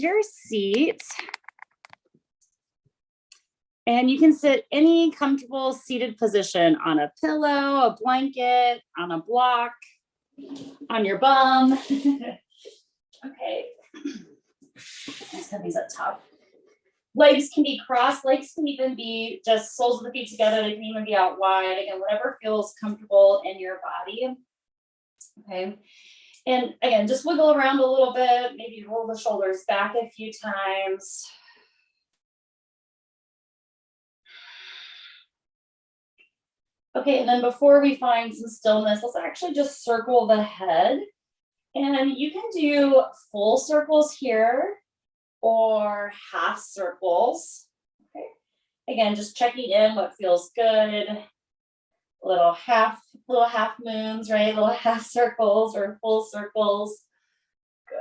your seat. And you can sit any comfortable seated position on a pillow, a blanket, on a block, on your bum. Okay. Let's set these up top. Legs can be crossed. Legs can even be just soles of the feet together. They can even be out wide. Again, whatever feels comfortable in your body. Okay. And again, just wiggle around a little bit. Maybe roll the shoulders back a few times. Okay, and then before we find some stillness, let's actually just circle the head. And you can do full circles here or half circles. Okay. Again, just checking in what feels good. Little half moons, right? Little half circles or full circles. Good.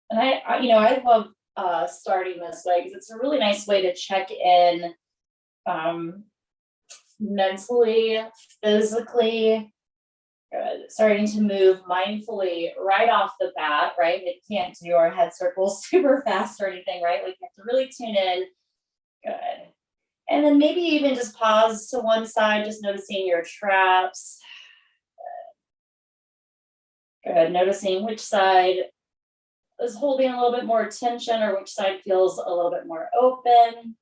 And I love starting this way because it's a really nice way to check in mentally, physically. Good. Starting to move mindfully right off the bat, right? We can't do our head circles super fast or anything, right? We have to really tune in. Good. And then maybe even just pause to one side, just noticing your traps. Good. Noticing which side is holding a little bit more tension or which side feels a little bit more open.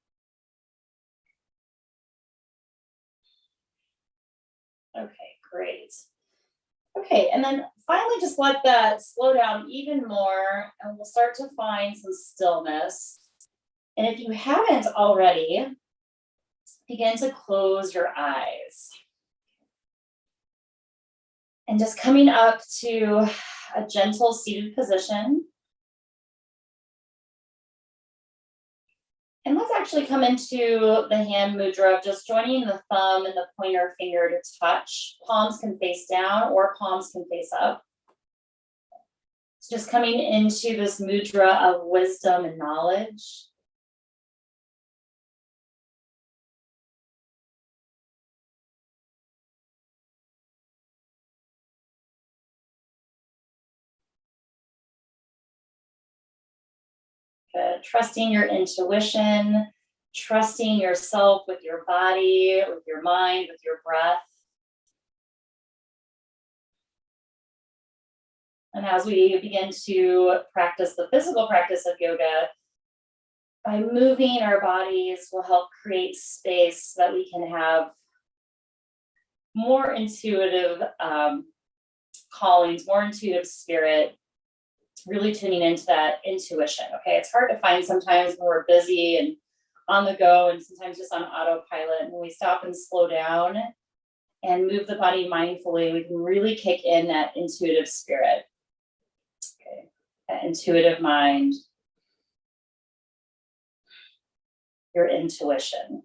Okay, great. Okay, and then finally just let that slow down even more and we'll start to find some stillness. And if you haven't already, begin to close your eyes. And just coming up to a gentle seated position. And let's actually come into the hand mudra of just joining the thumb and the pointer finger to touch. Palms can face down or palms can face up. So just coming into this mudra of wisdom and knowledge. Trusting your intuition, trusting yourself with your body, with your mind, with your breath. And as we begin to practice the physical practice of yoga, by moving our bodies will help create space so that we can have more intuitive callings, more intuitive spirit, really tuning into that intuition. Okay, it's hard to find sometimes when we're busy and on the go and sometimes just on autopilot. And when we stop and slow down and move the body mindfully, we can really kick in that intuitive spirit. Okay, that intuitive mind, your intuition.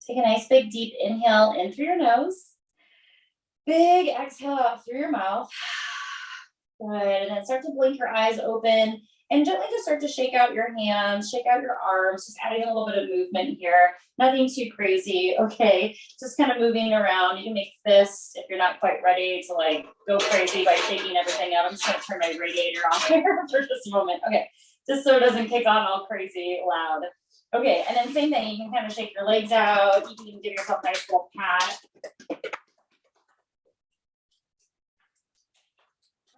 Take a nice big deep inhale in through your nose. Big exhale out through your mouth. Good. And then start to blink your eyes open and gently just start to shake out your hands, shake out your arms, just adding a little bit of movement here. Nothing too crazy. Okay. Just kind of moving around. You can make fists if you're not quite ready to like go crazy by shaking everything out. I'm just going to turn my radiator off here for just a moment. Okay. Just so it doesn't kick on all crazy loud. Okay, and then same thing, you can kind of shake your legs out. You can even give yourself a nice little pat.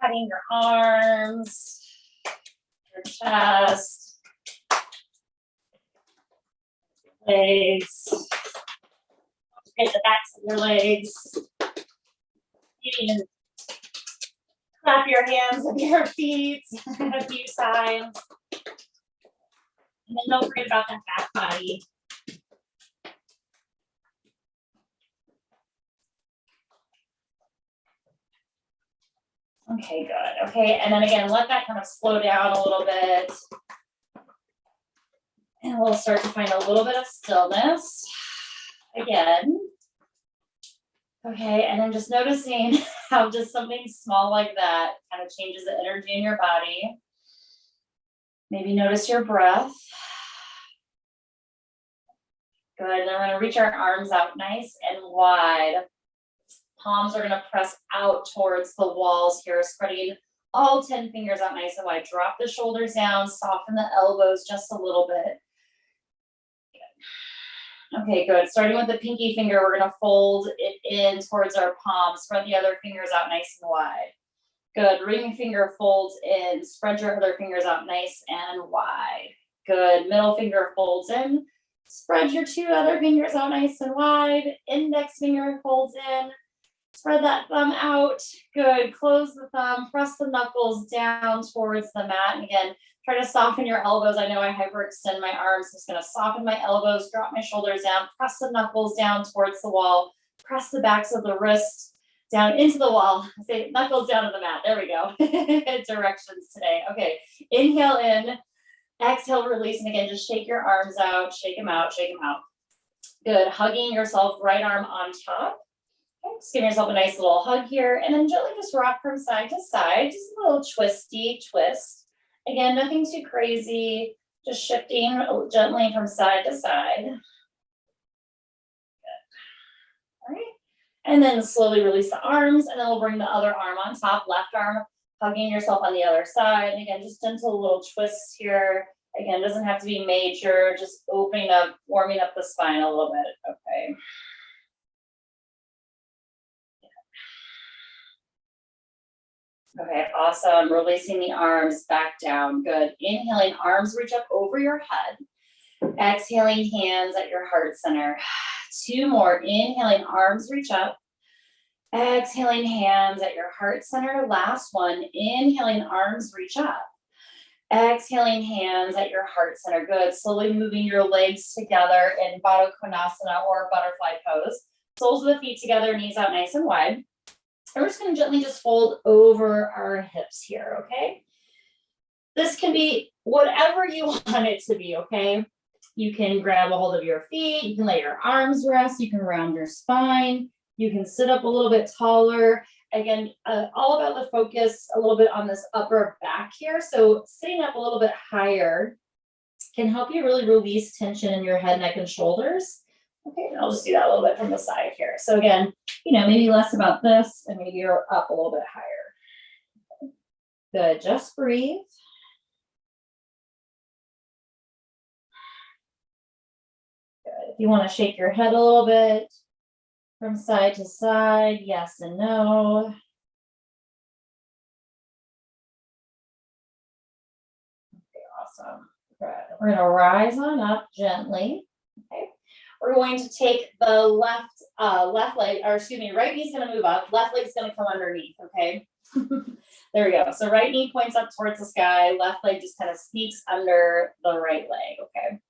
Patting your arms, your chest, legs. Get the backs of your legs. You can clap your hands with your feet a few times. And then don't forget about that back body. Okay, good. Okay, and then again, let that kind of slow down a little bit. And we'll start to find a little bit of stillness again. Okay, and then just noticing how just something small like that kind of changes the energy in your body. Maybe notice your breath. Good, and then we're gonna reach our arms out nice and wide. Palms are gonna press out towards the walls here, spreading all 10 fingers out nice and wide. Drop the shoulders down, soften the elbows just a little bit. Good. Okay, good. Starting with the pinky finger, we're gonna fold it in towards our palm. Spread the other fingers out nice and wide. Good. Ring finger folds in. Spread your other fingers out nice and wide. Good. Middle finger folds in. Spread your two other fingers out nice and wide. Index finger folds in. Spread that thumb out. Good. Close the thumb. Press the knuckles down towards the mat. And again, try to soften your elbows. I know I hyperextend my arms. I'm just going to soften my elbows, drop my shoulders down, press the knuckles down towards the wall, press the backs of the wrists down into the wall. Say knuckles down to the mat. There we go. Directions today. Okay. Inhale in. Exhale, release. And again, just shake your arms out. Shake them out. Shake them out. Good. Hugging yourself, right arm on top. Okay, just give yourself a nice little hug here. And then gently just rock from side to side. Just a little twisty twist. Again, nothing too crazy. Just shifting gently from side to side. Good. All right. And then slowly release the arms. And then we'll bring the other arm on top. Left arm hugging yourself on the other side. And again, just gentle little twists here. Again, doesn't have to be major. Just opening up, warming up the spine a little bit. Okay. Okay, awesome. Releasing the arms back down. Good. Inhaling, arms reach up over your head. Exhaling, hands at your heart center. Two more. Inhaling, arms reach up. Exhaling, hands at your heart center. Last one. Inhaling, arms reach up. Exhaling, hands at your heart center. Good. Slowly moving your legs together in Baddha Konasana or butterfly pose. Soles of the feet together, knees out nice and wide. And we're just going to gently just fold over our hips here, okay? This can be whatever you want it to be, okay? You can grab a hold of your feet. You can let your arms rest. You can round your spine. You can sit up a little bit taller. Again, all about the focus a little bit on this upper back here. So sitting up a little bit higher can help you really release tension in your head, neck, and shoulders. Okay, and I'll just do that a little bit from the side here. So again, maybe less about this and maybe you're up a little bit higher. Good, just breathe. Good, if you want to shake your head a little bit from side to side, yes and no. Okay, awesome. Good. We're going to rise on up gently. Okay. We're going to take the left leg, or excuse me, right knee's going to move up. Left leg's going to come underneath, okay? There we go. So right knee points up towards the sky. Left leg just kind of sneaks under the right leg, okay?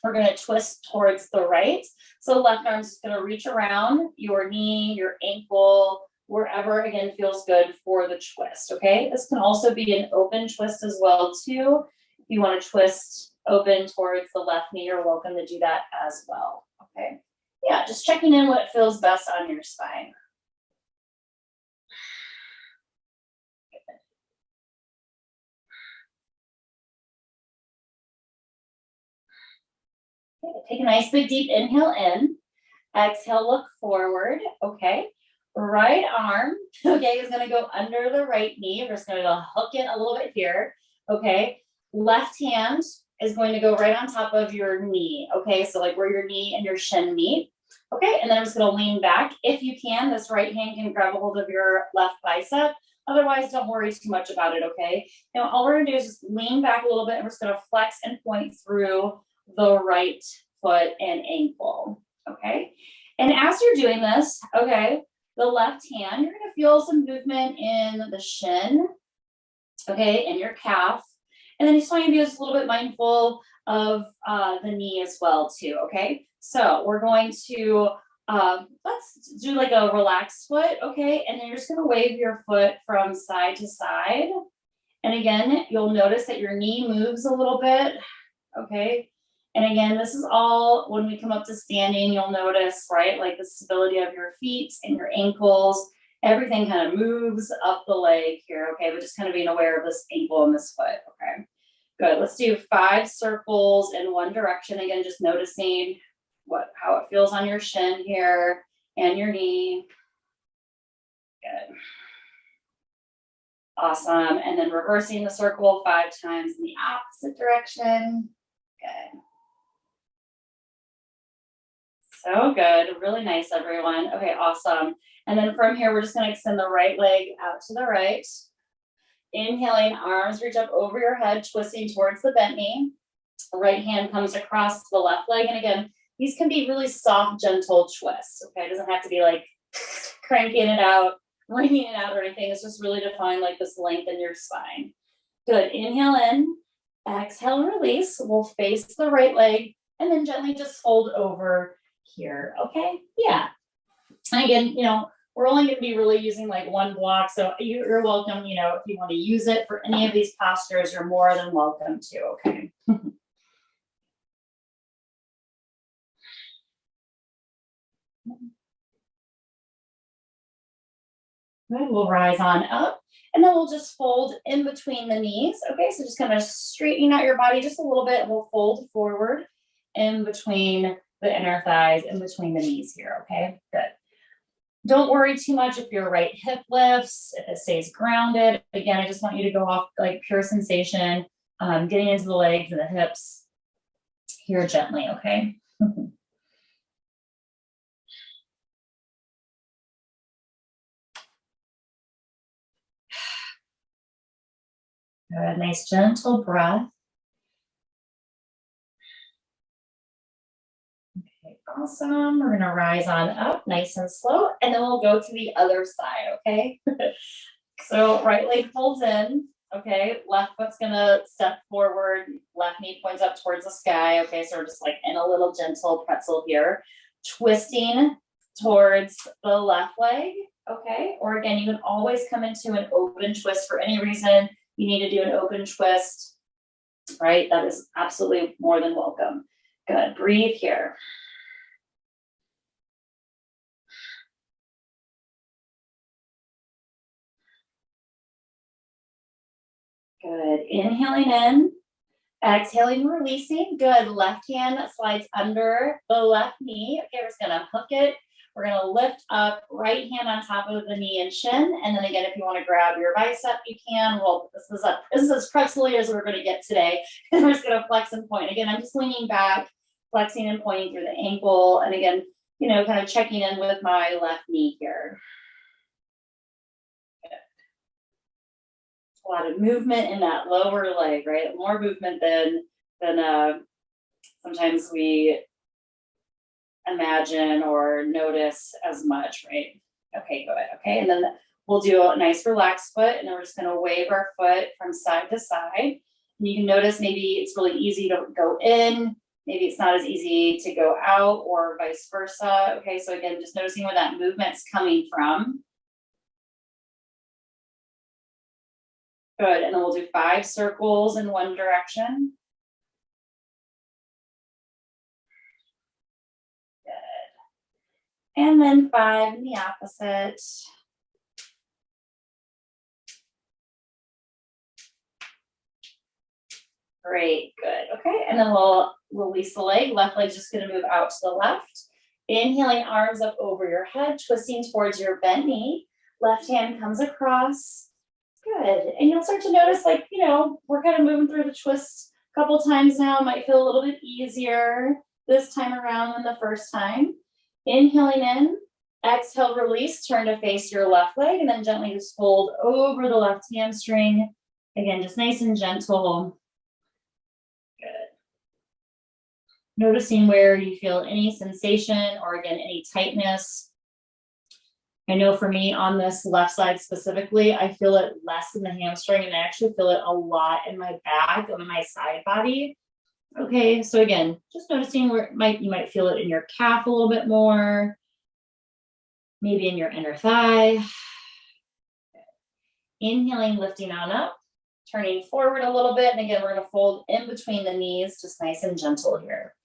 We're going to twist towards the right. So left arm's just going to reach around your knee, your ankle, wherever, again, feels good for the twist, okay? This can also be an open twist as well, too. If you want to twist open towards the left knee, you're welcome to do that as well, okay? Yeah, just checking in what feels best on your spine. Okay, take a nice big deep inhale in. Exhale, look forward, okay? Right arm, okay, is gonna go under the right knee. We're just gonna hook it a little bit here, okay? Left hand is going to go right on top of your knee, okay? So like where your knee and your shin meet, okay? And then I'm just gonna lean back. If you can, this right hand can grab a hold of your left bicep. Otherwise, don't worry too much about it, okay? Now, all we're gonna do is just lean back a little bit and we're just gonna flex and point through the right foot and ankle, okay? And as you're doing this, okay, the left hand, you're gonna feel some movement in the shin, okay, and your calf. And then you just want to be just a little bit mindful of the knee as well too, okay? So we're going to, let's do like a relaxed foot, okay? And then you're just gonna wave your foot from side to side. And again, you'll notice that your knee moves a little bit, okay? And again, this is all when we come up to standing, you'll notice, right? Like the stability of your feet and your ankles, everything kind of moves up the leg here, okay? But just kind of being aware of this ankle and this foot, okay? Good, let's do 5 circles in one direction. Again, just noticing how it feels on your shin here and your knee. Good. Awesome. And then reversing the circle 5 times in the opposite direction. Good. So good. Really nice, everyone. Okay, awesome. And then from here, we're just going to extend the right leg out to the right. Inhaling, arms reach up over your head, twisting towards the bent knee. The right hand comes across the left leg. And again, these can be really soft, gentle twists. Okay, it doesn't have to be like cranking it out, wringing it out or anything. It's just really to find like this length in your spine. Good. Inhale in, exhale, release. We'll face the right leg and then gently just fold over here. Okay. Yeah. And again, we're only going to be really using like one block. So you're welcome, if you want to use it for any of these postures, you're more than welcome to. Okay. Good. We'll rise on up and then we'll just fold in between the knees. Okay. So just kind of straightening out your body just a little bit. We'll fold forward in between the inner thighs, in between the knees here. Okay. Good. Don't worry too much if your right hip lifts, if it stays grounded. Again, I just want you to go off like pure sensation, getting into the legs and the hips here gently. Okay. Good. Nice gentle breath. Okay, awesome. We're going to rise on up nice and slow, and then we'll go to the other side. Okay. So right leg folds in. Okay. Left foot's going to step forward. Left knee points up towards the sky. Okay. So we're just like in a little gentle pretzel here, twisting towards the left leg. Okay. Or again, you can always come into an open twist for any reason. You need to do an open twist, right? That is absolutely more than welcome. Good. Breathe here. Good. Inhaling in, exhaling, releasing. Good. Left hand slides under the left knee. Okay, we're just going to hook it. We're going to lift up, right hand on top of the knee and shin. And then again, if you want to grab your bicep, you can. Well, this is as pretzely as we're going to get today. And we're just going to flex and point. Again, I'm just leaning back, flexing and pointing through the ankle. And again, kind of checking in with my left knee here. A lot of movement in that lower leg, right? More movement than sometimes we imagine or notice as much, right? Okay, good. Okay, and then we'll do a nice relaxed foot, and then we're just going to wave our foot from side to side. And you can notice maybe it's really easy to go in, maybe it's not as easy to go out, or vice versa. Okay, so again, just noticing where that movement's coming from. Good, and then we'll do 5 circles in one direction. Good. And then 5 in the opposite. Great, good. Okay, and then we'll release the leg. Left leg's just gonna move out to the left. Inhaling, arms up over your head, twisting towards your bent knee. Left hand comes across. Good. And you'll start to notice, like, we're kind of moving through the twist a couple times now. It might feel a little bit easier this time around than the first time. Inhaling in, exhale, release, turn to face your left leg, and then gently just fold over the left hamstring. Again, just nice and gentle. Good. Noticing where you feel any sensation or again, any tightness. I know for me on this left side specifically, I feel it less in the hamstring and I actually feel it a lot in my back and my side body. Okay, so again, just noticing where you might feel it in your calf a little bit more, maybe in your inner thigh. Inhaling, lifting on up, turning forward a little bit. And again, we're going to fold in between the knees, just nice and gentle here.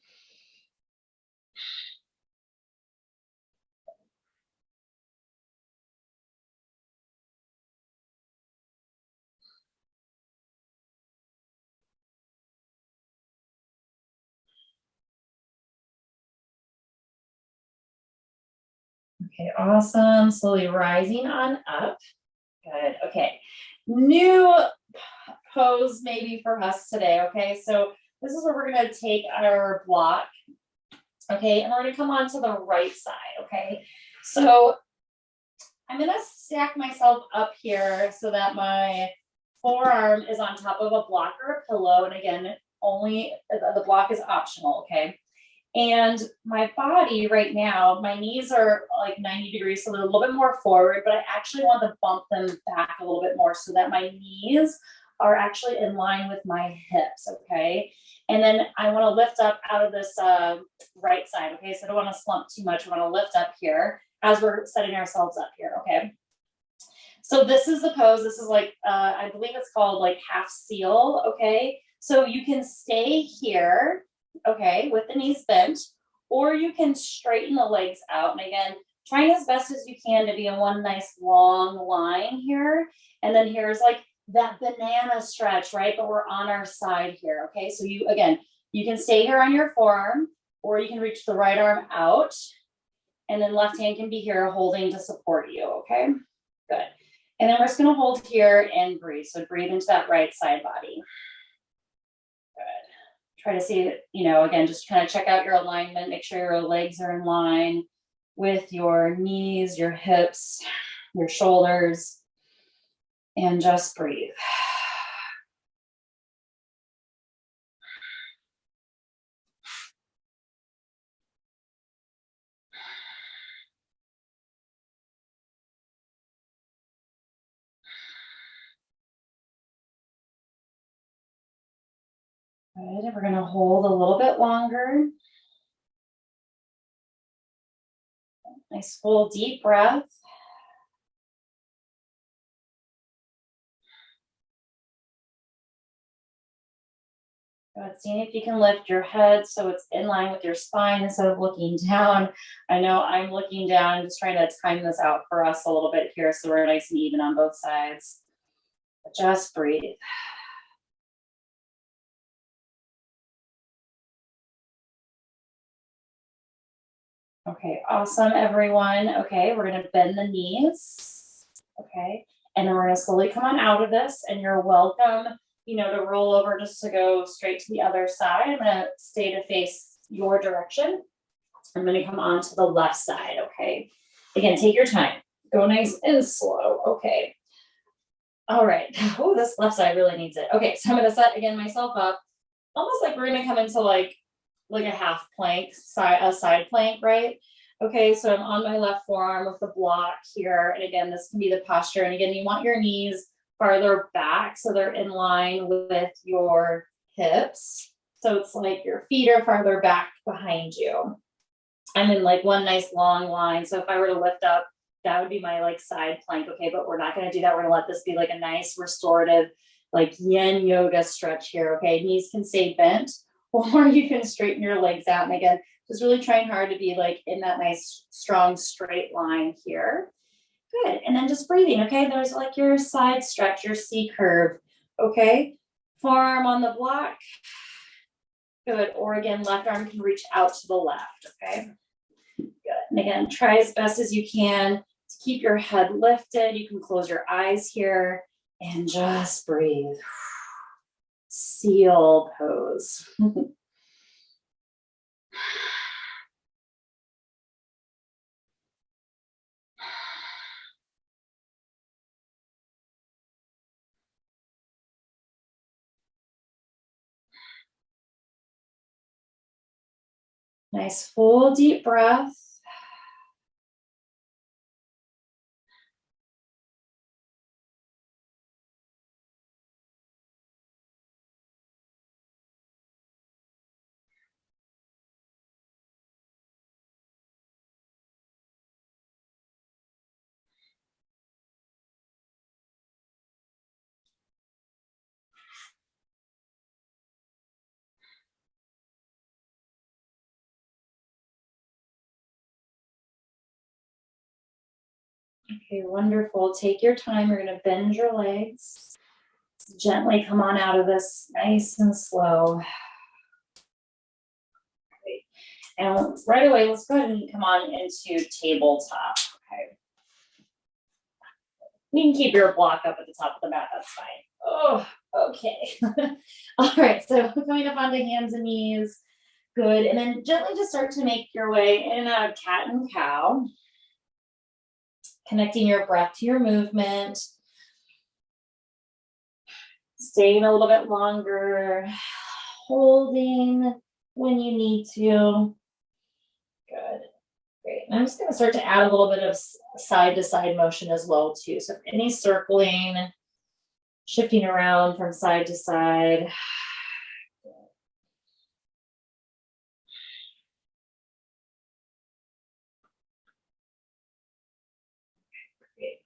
Okay, awesome. Slowly rising on up. Good. Okay. New pose maybe for us today. Okay, so this is where we're going to take our block. Okay, and we're going to come on to the right side. Okay, so I'm going to stack myself up here so that my forearm is on top of a block or a pillow. And again, only the block is optional. Okay. And my body right now, my knees are like 90 degrees, so they're a little bit more forward, but I actually want to bump them back a little bit more so that my knees are actually in line with my hips, okay? And then I want to lift up out of this right side, okay? So I don't want to slump too much. I want to lift up here as we're setting ourselves up here, okay? So this is the pose. This is like, I believe it's called like half seal, okay? So you can stay here, okay, with the knees bent, or you can straighten the legs out. And again, trying as best as you can to be in one nice long line here. And then here's like that banana stretch, right? But we're on our side here, okay? So you, again, you can stay here on your forearm, or you can reach the right arm out, and then left hand can be here holding to support you, okay? Good. And then we're just gonna hold here and breathe. So breathe into that right side body. Good. Try to see, you know, again, just kind of check out your alignment, make sure your legs are in line with your knees, your hips, your shoulders, and just breathe. Good. We're going to hold a little bit longer. Nice full deep breath. Good. Seeing if you can lift your head so it's in line with your spine instead of looking down. I know I'm looking down, just trying to time this out for us a little bit here so we're nice and even on both sides. But just breathe. Okay, awesome, everyone. Okay, we're gonna bend the knees. Okay, and then we're gonna slowly come on out of this, and you're welcome, you know, to roll over just to go straight to the other side. I'm gonna stay to face your direction. I'm gonna come on to the left side, okay? Again, take your time. Go nice and slow, okay? All right, oh, this left side really needs it. Okay, so I'm gonna set, again, myself up, almost like we're gonna come into like a half plank, a side plank, right? Okay, so I'm on my left forearm with the block here. And again, this can be the posture. And again, you want your knees farther back so they're in line with your hips. So it's like your feet are farther back behind you. I'm in like one nice long line. So if I were to lift up, that would be my like side plank. Okay, but we're not going to do that. We're going to let this be like a nice restorative, like yin yoga stretch here. Okay, knees can stay bent, or you can straighten your legs out. And again, just really trying hard to be like in that nice, strong, straight line here. Good. And then just breathing. Okay. There's like your side stretch, your C curve. Okay. Forearm on the block. Good. Or again, left arm can reach out to the left. Okay. Good. And again, try as best as you can to keep your head lifted. You can close your eyes here and just breathe. Seal pose. Nice full deep breath. Okay, wonderful. Take your time. You're going to bend your legs. Gently come on out of this nice and slow. Great. And right away, let's go ahead and come on into tabletop. Okay. You can keep your block up at the top of the mat, that's fine. Oh, okay. All right, so coming up onto hands and knees. Good, and then gently just start to make your way in and out of cat and cow. Connecting your breath to your movement. Staying a little bit longer. Holding when you need to. Good. Great. And I'm just going to start to add a little bit of side to side motion as well too. So any circling, shifting around from side to side. Great.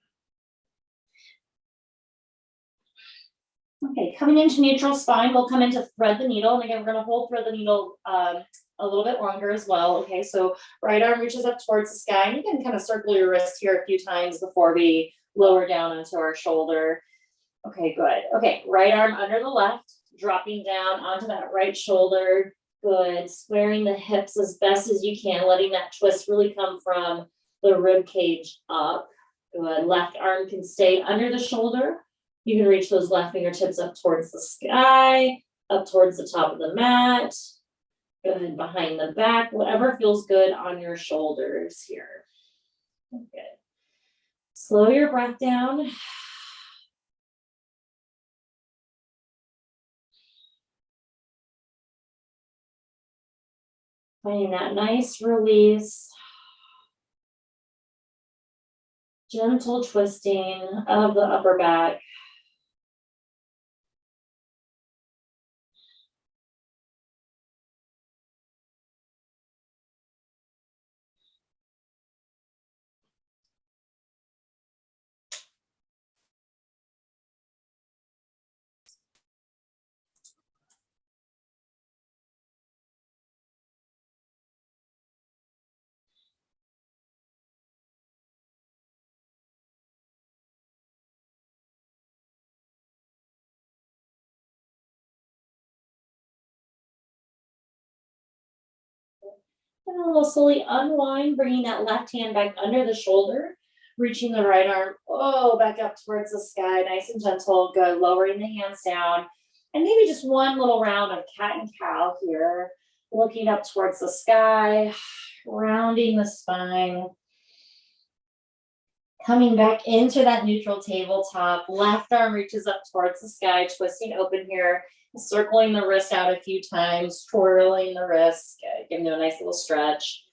Okay, coming into neutral spine, we'll come into thread the needle. And again, we're going to hold thread the needle a little bit longer as well. Okay, so right arm reaches up towards the sky. And you can kind of circle your wrist here a few times before we lower down onto our shoulder. Okay, good. Okay, right arm under the left, dropping down onto that right shoulder. Good. Squaring the hips as best as you can, letting that twist really come from the rib cage up. Good. Left arm can stay under the shoulder. You can reach those left fingertips up towards the sky, up towards the top of the mat. Good. Behind the back, whatever feels good on your shoulders here. Good. Slow your breath down. Finding that nice release. Gentle twisting of the upper back. And we'll slowly unwind, bringing that left hand back under the shoulder, reaching the right arm, back up towards the sky, nice and gentle. Good, lowering the hands down. And maybe just one little round of cat and cow here, looking up towards the sky, rounding the spine. Coming back into that neutral tabletop, left arm reaches up towards the sky, twisting open here. Circling the wrist out a few times, twirling the wrist, giving you a nice little stretch.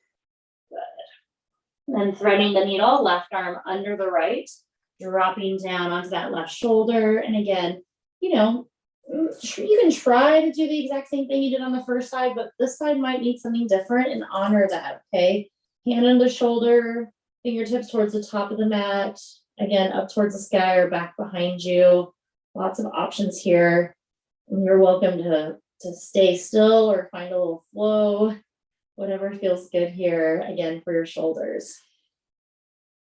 Good. And then threading the needle, left arm under the right, dropping down onto that left shoulder. And again, you can try to do the exact same thing you did on the first side, but this side might need something different and honor that, okay? Hand on the shoulder, fingertips towards the top of the mat. Again, up towards the sky or back behind you. Lots of options here. And you're welcome to stay still or find a little flow, whatever feels good here, again, for your shoulders.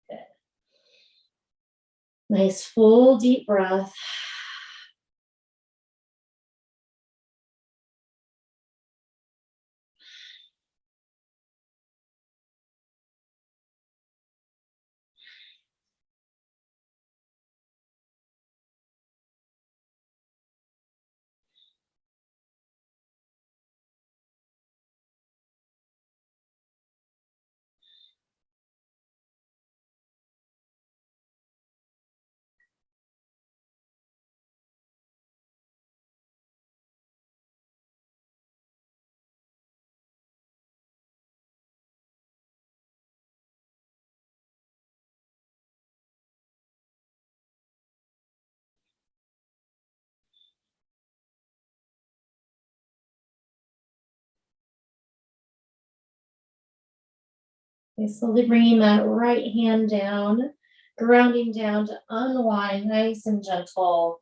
Good. Nice, full, deep breath. Okay, slowly bringing that right hand down, grounding down to unwind, nice and gentle.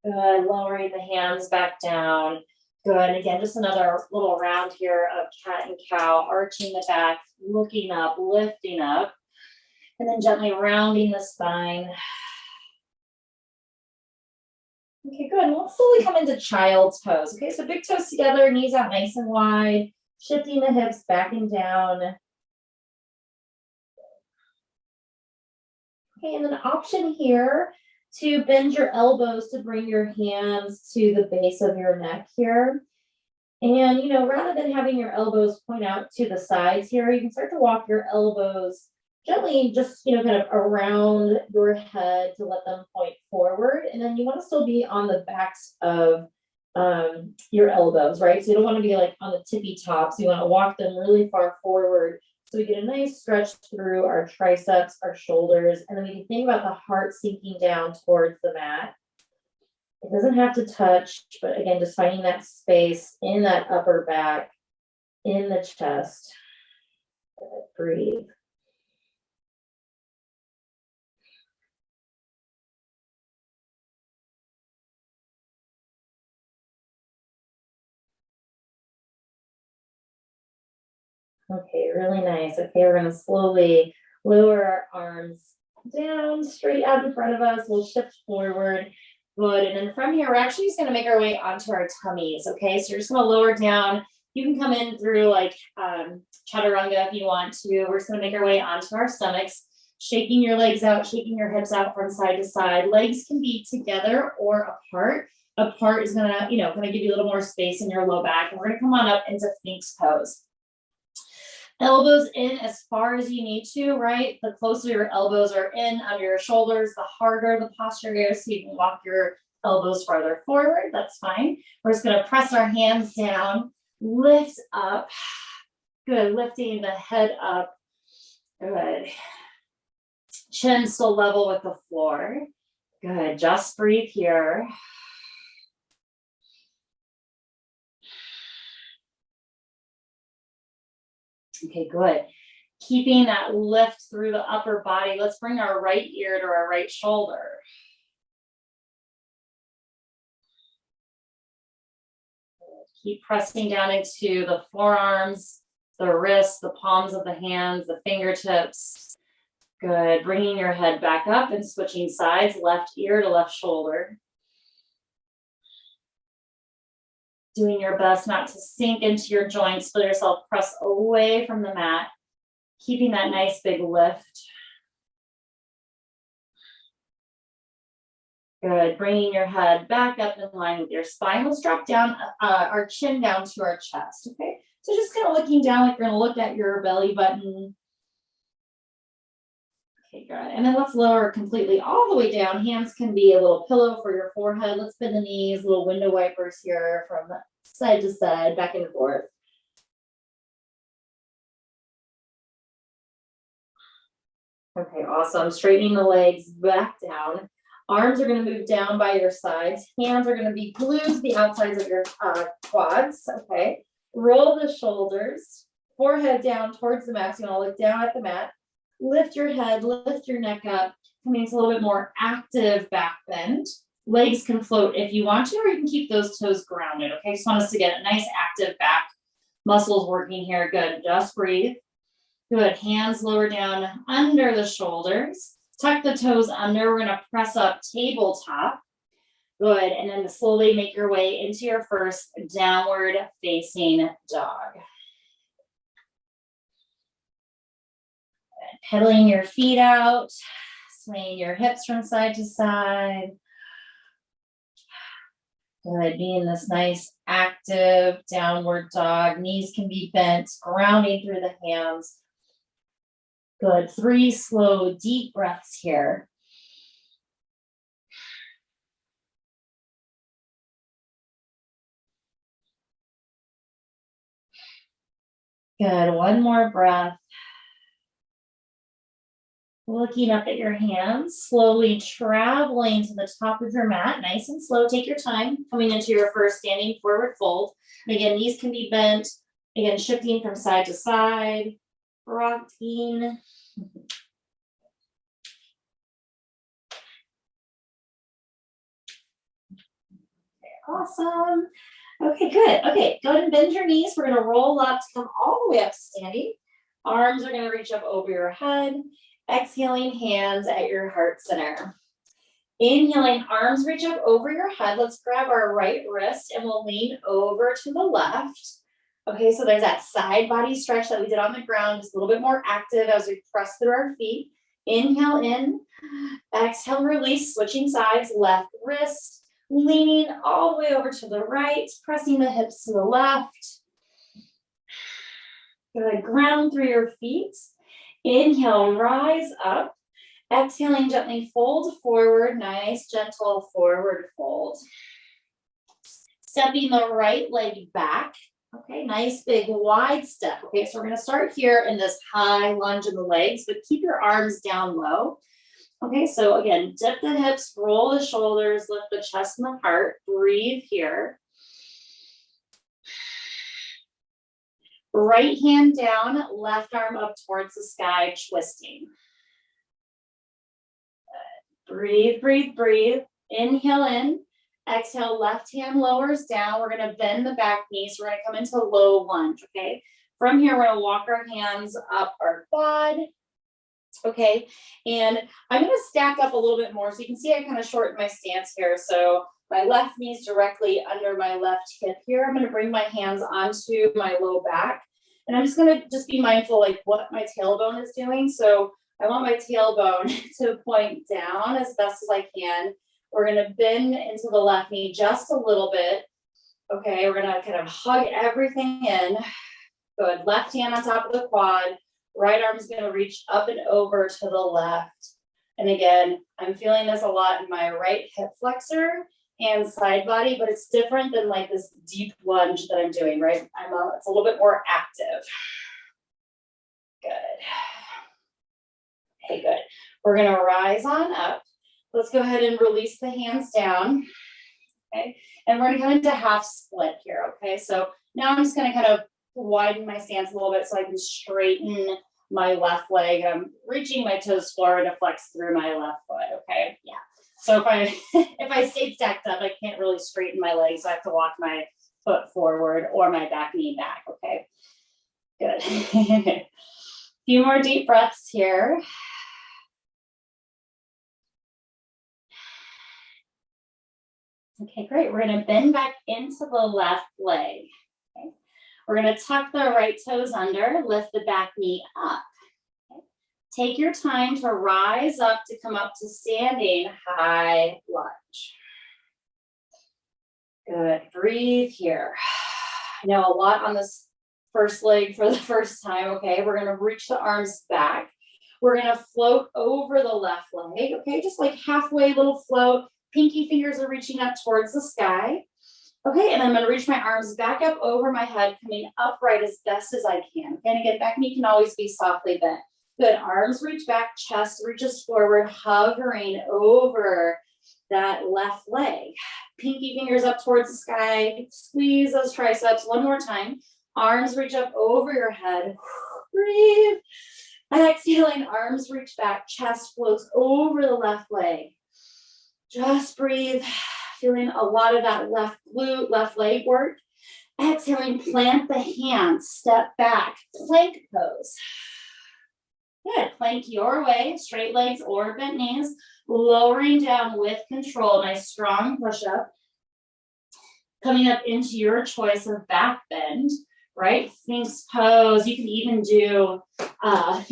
Good, lowering the hands back down. Good, again, just another little round here of cat and cow, arching the back, looking up, lifting up, and then gently rounding the spine. Okay, good, and let's slowly come into child's pose. Okay, so big toes together, knees out nice and wide. Shifting the hips back and down. Okay, and an option here to bend your elbows to bring your hands to the base of your neck here. And, you know, rather than having your elbows point out to the sides here, you can start to walk your elbows gently, just, you know, kind of around your head to let them point forward. And then you want to still be on the backs of your elbows, right? So you don't want to be like on the tippy tops. You want to walk them really far forward. So we get a nice stretch through our triceps, our shoulders, and then we can think about the heart sinking down towards the mat. It doesn't have to touch, but again, just finding that space in that upper back, in the chest. Breathe. Okay, really nice. Okay, we're going to slowly lower our arms down, straight out in front of us. We'll shift forward. Good. And then from here, we're actually just going to make our way onto our tummies. Okay, so you're just going to lower down. You can come in through like chaturanga if you want to. We're just going to make our way onto our stomachs, shaking your legs out, shaking your hips out from side to side. Legs can be together or apart. Apart is going to, you know, going to give you a little more space in your low back. And we're going to come on up into Sphinx pose. Elbows in as far as you need to, right? The closer your elbows are in under your shoulders, the harder the posture is. So you can walk your elbows farther forward. That's fine. We're just going to press our hands down, lift up. Good. Lifting the head up. Good. Chin still level with the floor. Good. Just breathe here. Okay, good. Keeping that lift through the upper body. Let's bring our right ear to our right shoulder. Keep pressing down into the forearms, the wrists, the palms of the hands, the fingertips. Good. Bringing your head back up and switching sides, left ear to left shoulder. Doing your best not to sink into your joints. Feel yourself press away from the mat. Keeping that nice big lift. Good. Bringing your head back up in line with your spine. Let's drop down our chin down to our chest. Okay. So just kind of looking down like you're going to look at your belly button. Okay, good. And then let's lower completely all the way down. Hands can be a little pillow for your forehead. Let's bend the knees, little window wipers here from side to side, back and forth. Okay, awesome. Straightening the legs back down. Arms are going to move down by your sides. Hands are going to be glued to the outsides of your quads. Okay. Roll the shoulders. Forehead down towards the mat. So you want to look down at the mat. Lift your head, lift your neck up, coming to a little bit more active back bend. Legs can float if you want to, or you can keep those toes grounded. Okay, just want us to get a nice active back muscles working here. Good, just breathe. Good, hands lower down under the shoulders. Tuck the toes under. We're gonna press up tabletop. Good, and then slowly make your way into your first downward facing dog. Pedaling your feet out, swaying your hips from side to side. Good, being this nice active downward dog. Knees can be bent, grounding through the hands. Good, 3 slow, deep breaths here. Good, 1 more breath. Looking up at your hands, slowly traveling to the top of your mat, nice and slow. Take your time, coming into your first standing forward fold. And again, knees can be bent. Again, shifting from side to side, rocking. Awesome. Okay, good. Okay, go ahead and bend your knees. We're going to roll up to come all the way up to standing. Arms are going to reach up over your head. Exhaling, hands at your heart center. Inhaling, arms reach up over your head. Let's grab our right wrist and we'll lean over to the left. Okay, so there's that side body stretch that we did on the ground, just a little bit more active as we press through our feet. Inhale in, exhale, release, switching sides, left wrist, leaning all the way over to the right, pressing the hips to the left. Good, ground through your feet. Inhale, rise up. Exhaling, gently fold forward, nice, gentle forward fold. Stepping the right leg back. Okay, nice big wide step. Okay, so we're gonna start here in this high lunge in the legs, but keep your arms down low. Okay, so again, dip the hips, roll the shoulders, lift the chest and the heart, breathe here. Right hand down, left arm up towards the sky, twisting. Good. Breathe, breathe, breathe. Inhale in. Exhale, left hand lowers down. We're gonna bend the back knee, so we're gonna come into low lunge, okay? From here, we're gonna walk our hands up our quad, okay? And I'm gonna stack up a little bit more. So you can see I kind of shortened my stance here. So my left knee is directly under my left hip here. I'm gonna bring my hands onto my low back. And I'm just gonna be mindful like what my tailbone is doing. So I want my tailbone to point down as best as I can. We're gonna bend into the left knee just a little bit. Okay, we're gonna kind of hug everything in. Good, left hand on top of the quad. Right arm's gonna reach up and over to the left. And again, I'm feeling this a lot in my right hip flexor and side body, but it's different than like this deep lunge that I'm doing, right? It's a little bit more active. Good. Okay, good. We're gonna rise on up. Let's go ahead and release the hands down, okay? And we're gonna come into half split here, okay? So now I'm just gonna kind of widen my stance a little bit so I can straighten my left leg. I'm reaching my toes forward to flex through my left foot, okay? Yeah. So if I stay stacked up, I can't really straighten my legs, so I have to walk my foot forward or my back knee back, okay? Good. A few more deep breaths here. Okay, great. We're gonna bend back into the left leg. Okay. We're gonna tuck the right toes under, lift the back knee up. Okay. Take your time to rise up to come up to standing high lunge. Good, breathe here. I know a lot on this first leg for the first time, okay? We're gonna reach the arms back. We're gonna float over the left leg, okay? Just like halfway little float. Pinky fingers are reaching up towards the sky. Okay, and I'm gonna reach my arms back up over my head, coming upright as best as I can. Okay, and again, back knee can always be softly bent. Good, arms reach back, chest reaches forward, hovering over that left leg. Pinky fingers up towards the sky, squeeze those triceps one more time. Arms reach up over your head, breathe. Exhaling, arms reach back, chest floats over the left leg. Just breathe, feeling a lot of that left glute, left leg work. Exhaling, plant the hands, step back, plank pose. Good, plank your way, straight legs or bent knees, lowering down with control, nice strong push-up. Coming up into your choice of back bend, right? Sphinx pose, you can even do, a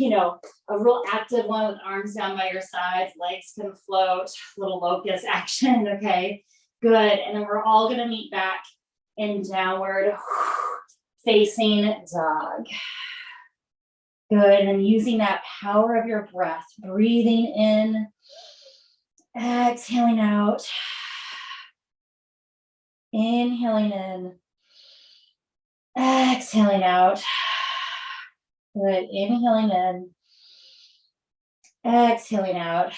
real active one with arms down by your sides, legs can float, little locust action, okay? Good, and then we're all gonna meet back in downward facing dog. Good, and then using that power of your breath, breathing in, exhaling out, inhaling in, exhaling out. Good, inhaling in, exhaling out.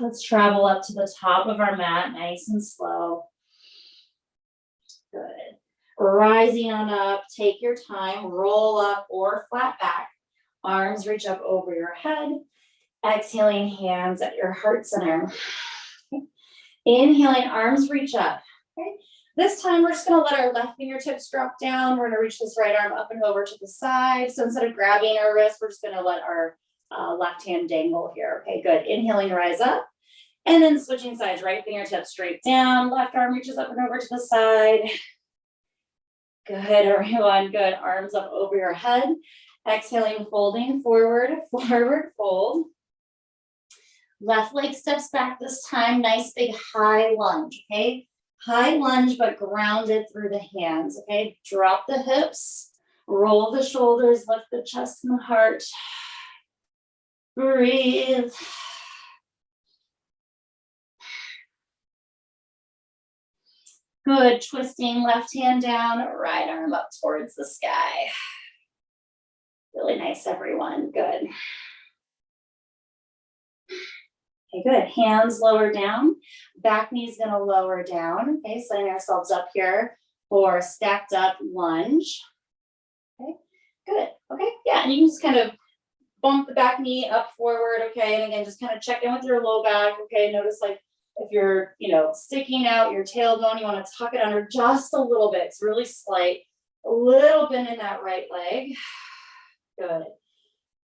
Let's travel up to the top of our mat, nice and slow. Good. Rising on up, take your time, roll up or flat back. Arms reach up over your head. Exhaling, hands at your heart center. Okay. Inhaling, arms reach up. Okay. This time, we're just gonna let our left fingertips drop down. We're gonna reach this right arm up and over to the side. So instead of grabbing our wrist, we're just gonna let our left hand dangle here. Okay, good. Inhaling, rise up. And then switching sides, right fingertips straight down. Left arm reaches up and over to the side. Good, everyone. Good. Arms up over your head. Exhaling, folding forward, forward fold. Left leg steps back this time. Nice big high lunge, okay? High lunge, but grounded through the hands, okay? Drop the hips, roll the shoulders, lift the chest and the heart. Breathe. Good, twisting left hand down, right arm up towards the sky. Really nice, everyone, good. Okay, good, hands lower down, back knee's gonna lower down, okay, setting ourselves up here for stacked up lunge. Okay, good, okay, yeah, and you can just kind of bump the back knee up forward, okay, and again, just kind of check in with your low back, okay, notice like if you're, sticking out your tailbone, you want to tuck it under just a little bit. It's really slight. A little bend in that right leg. Good.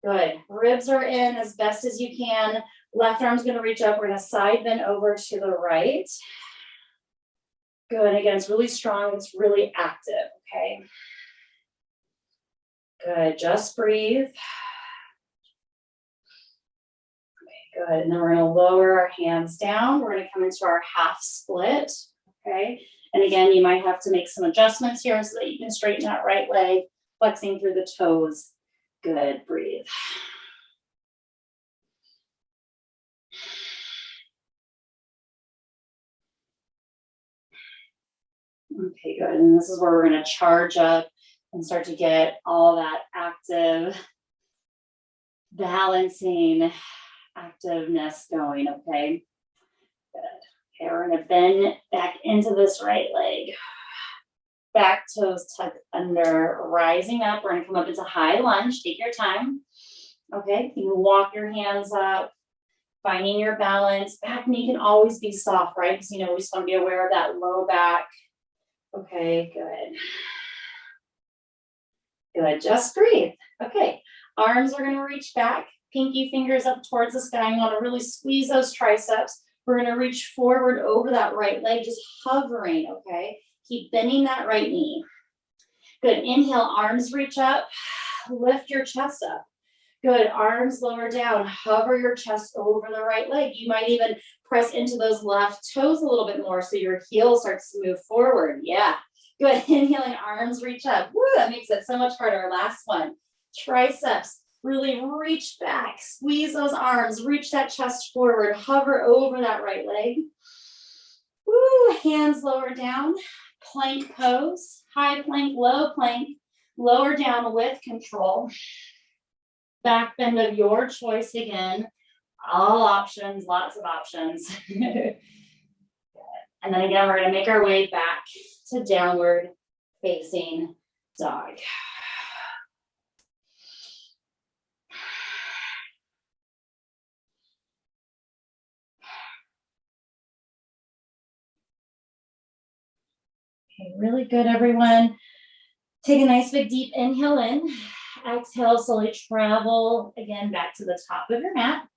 Good. Ribs are in as best as you can. Left arm's going to reach up. We're going to side bend over to the right. Good. Again, it's really strong. It's really active. Okay. Good. Just breathe. Good, and then we're gonna lower our hands down. We're gonna come into our half split, okay? And again, you might have to make some adjustments here so that you can straighten that right leg, flexing through the toes. Good, breathe. Okay, good, and this is where we're gonna charge up and start to get all that active, balancing activeness going, okay? Good. Okay, we're gonna bend back into this right leg. Back toes tucked under, rising up. We're gonna come up into high lunge, take your time. Okay, you can walk your hands up, finding your balance. Back knee can always be soft, right? Because we just wanna be aware of that low back. Okay, good. Good, just breathe. Okay, arms are gonna reach back. Pinky fingers up towards the sky. You want to really squeeze those triceps. We're going to reach forward over that right leg, just hovering, okay? Keep bending that right knee. Good, inhale, arms reach up. Lift your chest up. Good, arms lower down. Hover your chest over the right leg. You might even press into those left toes a little bit more so your heel starts to move forward. Yeah, good, inhaling, arms reach up. Woo, that makes it so much harder. Last one, triceps. Really reach back, squeeze those arms, reach that chest forward, hover over that right leg. Woo, hands lower down, plank pose, high plank, lower down with control. Back bend of your choice again. All options, lots of options. And then again, we're gonna make our way back to downward facing dog. Okay, really good, everyone. Take a nice big deep inhale in. Exhale, slowly travel again back to the top of your mat.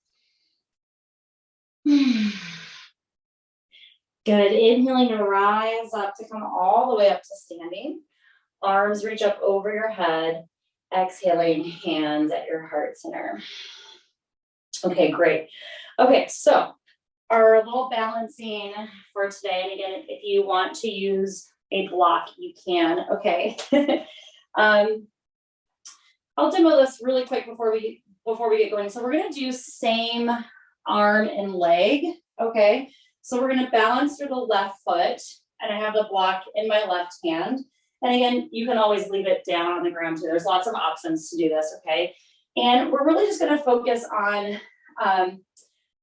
Good, inhaling to rise up to come all the way up to standing. Arms reach up over your head. Exhaling, hands at your heart center. Okay, great. Okay, so our little balancing for today, and again, if you want to use a block, you can, okay. I'll demo this really quick before we get going. So we're gonna do same arm and leg, okay? So we're gonna balance through the left foot, and I have the block in my left hand. And again, you can always leave it down on the ground too. There's lots of options to do this, okay? And we're really just gonna focus on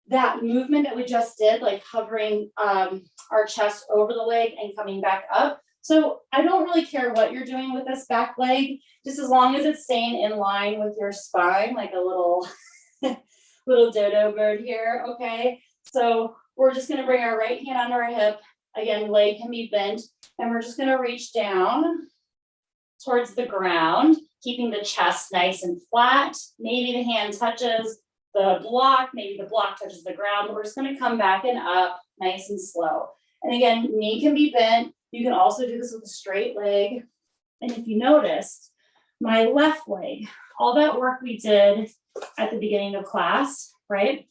that movement that we just did, like hovering our chest over the leg and coming back up. So I don't really care what you're doing with this back leg, just as long as it's staying in line with your spine, like a little, little dodo bird here, okay? So we're just gonna bring our right hand under our hip. Again, leg can be bent, and we're just gonna reach down towards the ground, keeping the chest nice and flat. Maybe the hand touches the block, maybe the block touches the ground. We're just gonna come back and up, nice and slow. And again, knee can be bent. You can also do this with a straight leg. And if you noticed, my left leg, all that work we did at the beginning of class, right?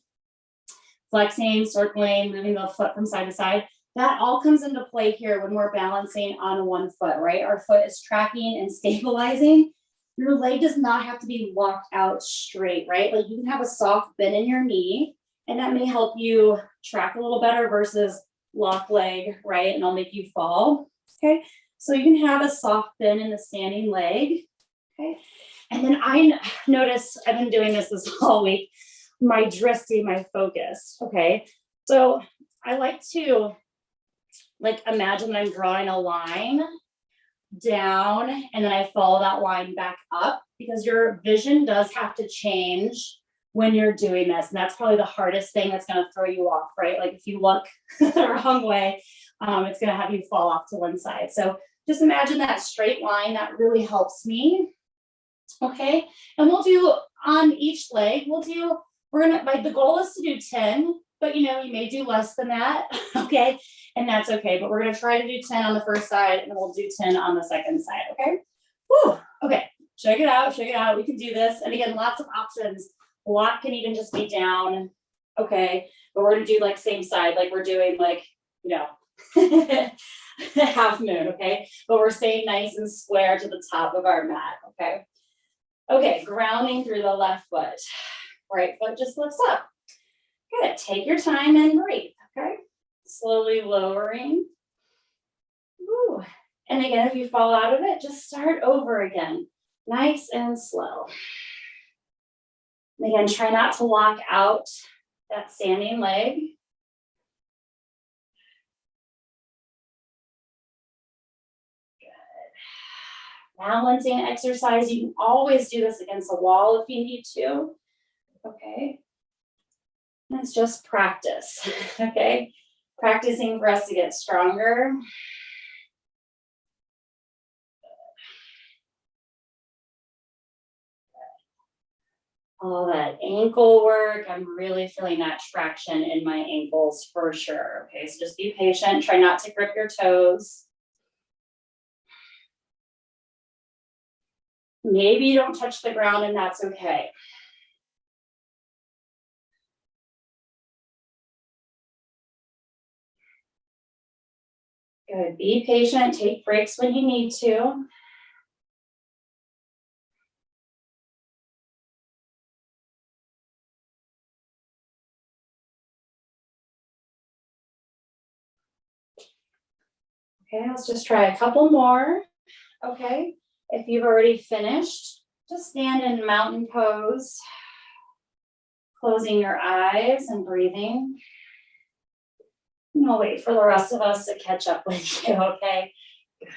Flexing, circling, moving the foot from side to side, that all comes into play here when we're balancing on one foot, right? Our foot is tracking and stabilizing. Your leg does not have to be locked out straight, right? Like you can have a soft bend in your knee, and that may help you track a little better versus lock leg, right? And it'll make you fall, okay? So you can have a soft bend in the standing leg, okay? And then I notice, I've been doing this whole week, my drifting, my focus, okay? So I like to imagine I'm drawing a line down and then I follow that line back up, because your vision does have to change when you're doing this. And that's probably the hardest thing that's going to throw you off, right? Like if you look the wrong way, it's going to have you fall off to one side. So just imagine that straight line. That really helps me. Okay. And we'll do on each leg, the goal is to do 10, but you may do less than that. Okay. And that's okay. But we're going to try to do 10 on the first side, and then we'll do 10 on the second side. Okay. Woo. Okay. Check it out. Check it out. We can do this. And again, lots of options. Block can even just be down. Okay. But we're going to do like same side, like we're doing half moon. Okay. But we're staying nice and square to the top of our mat. Okay. Okay. Grounding through the left foot. Right foot just lifts up. Good. Take your time and breathe. Okay. Slowly lowering. Woo. And again, if you fall out of it, just start over again. Nice and slow. And again, try not to lock out that standing leg. Good. Balancing exercise. You can always do this against a wall if you need to. Okay. And it's just practice. Okay. Practicing for us to get stronger. All that ankle work, I'm really feeling that traction in my ankles for sure. Okay, so just be patient. Try not to grip your toes. Maybe you don't touch the ground, and that's okay. Good. Be patient. Take breaks when you need to. Okay, let's just try a couple more. Okay, if you've already finished, just stand in mountain pose, closing your eyes and breathing. And I'll wait for the rest of us to catch up with you, okay? Good.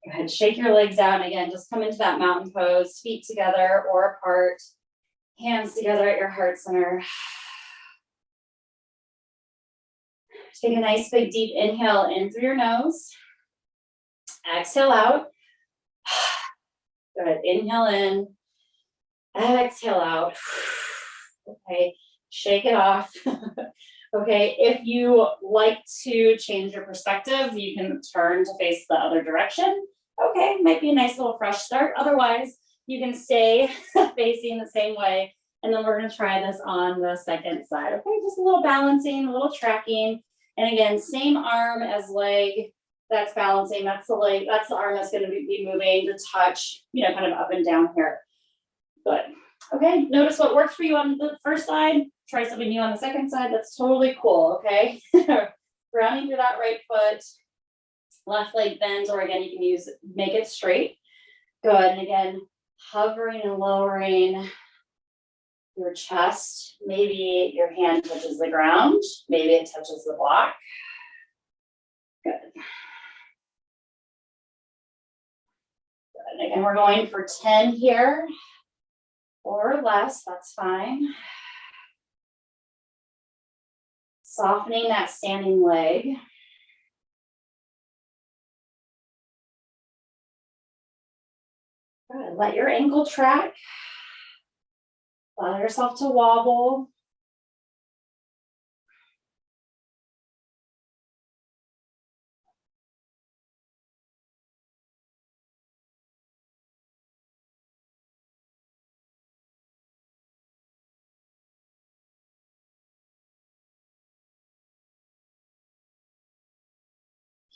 Go ahead, shake your legs out. And again, just come into that mountain pose, feet together or apart, hands together at your heart center. Take a nice big deep inhale in through your nose. Exhale out. Good. Inhale in. Exhale out. Okay. Shake it off. Okay. If you like to change your perspective, you can turn to face the other direction. Okay. Might be a nice little fresh start. Otherwise, you can stay facing the same way. And then we're going to try this on the second side. Okay. Just a little balancing, a little tracking. And again, same arm as leg that's balancing. That's the leg, that's the arm that's going to be moving to touch, kind of up and down here. Good. Okay. Notice what worked for you on the first side. Try something new on the second side. That's totally cool. Okay. Grounding through that right foot. Left leg bends, or again, you can make it straight. Good. And again, hovering and lowering your chest. Maybe your hand touches the ground. Maybe it touches the block. Good. Good. And again, we're going for 10 here or less. That's fine. Softening that standing leg. Good. Let your ankle track. Allow yourself to wobble.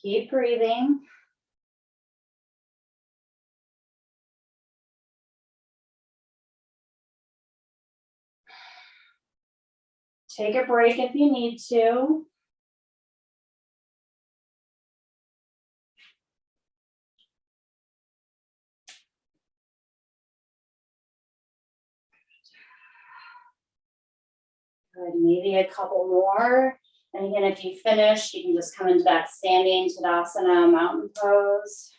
Keep breathing. Take a break if you need to. Good, maybe a couple more. And again, if you finish, you can just come into that standing Tadasana mountain pose.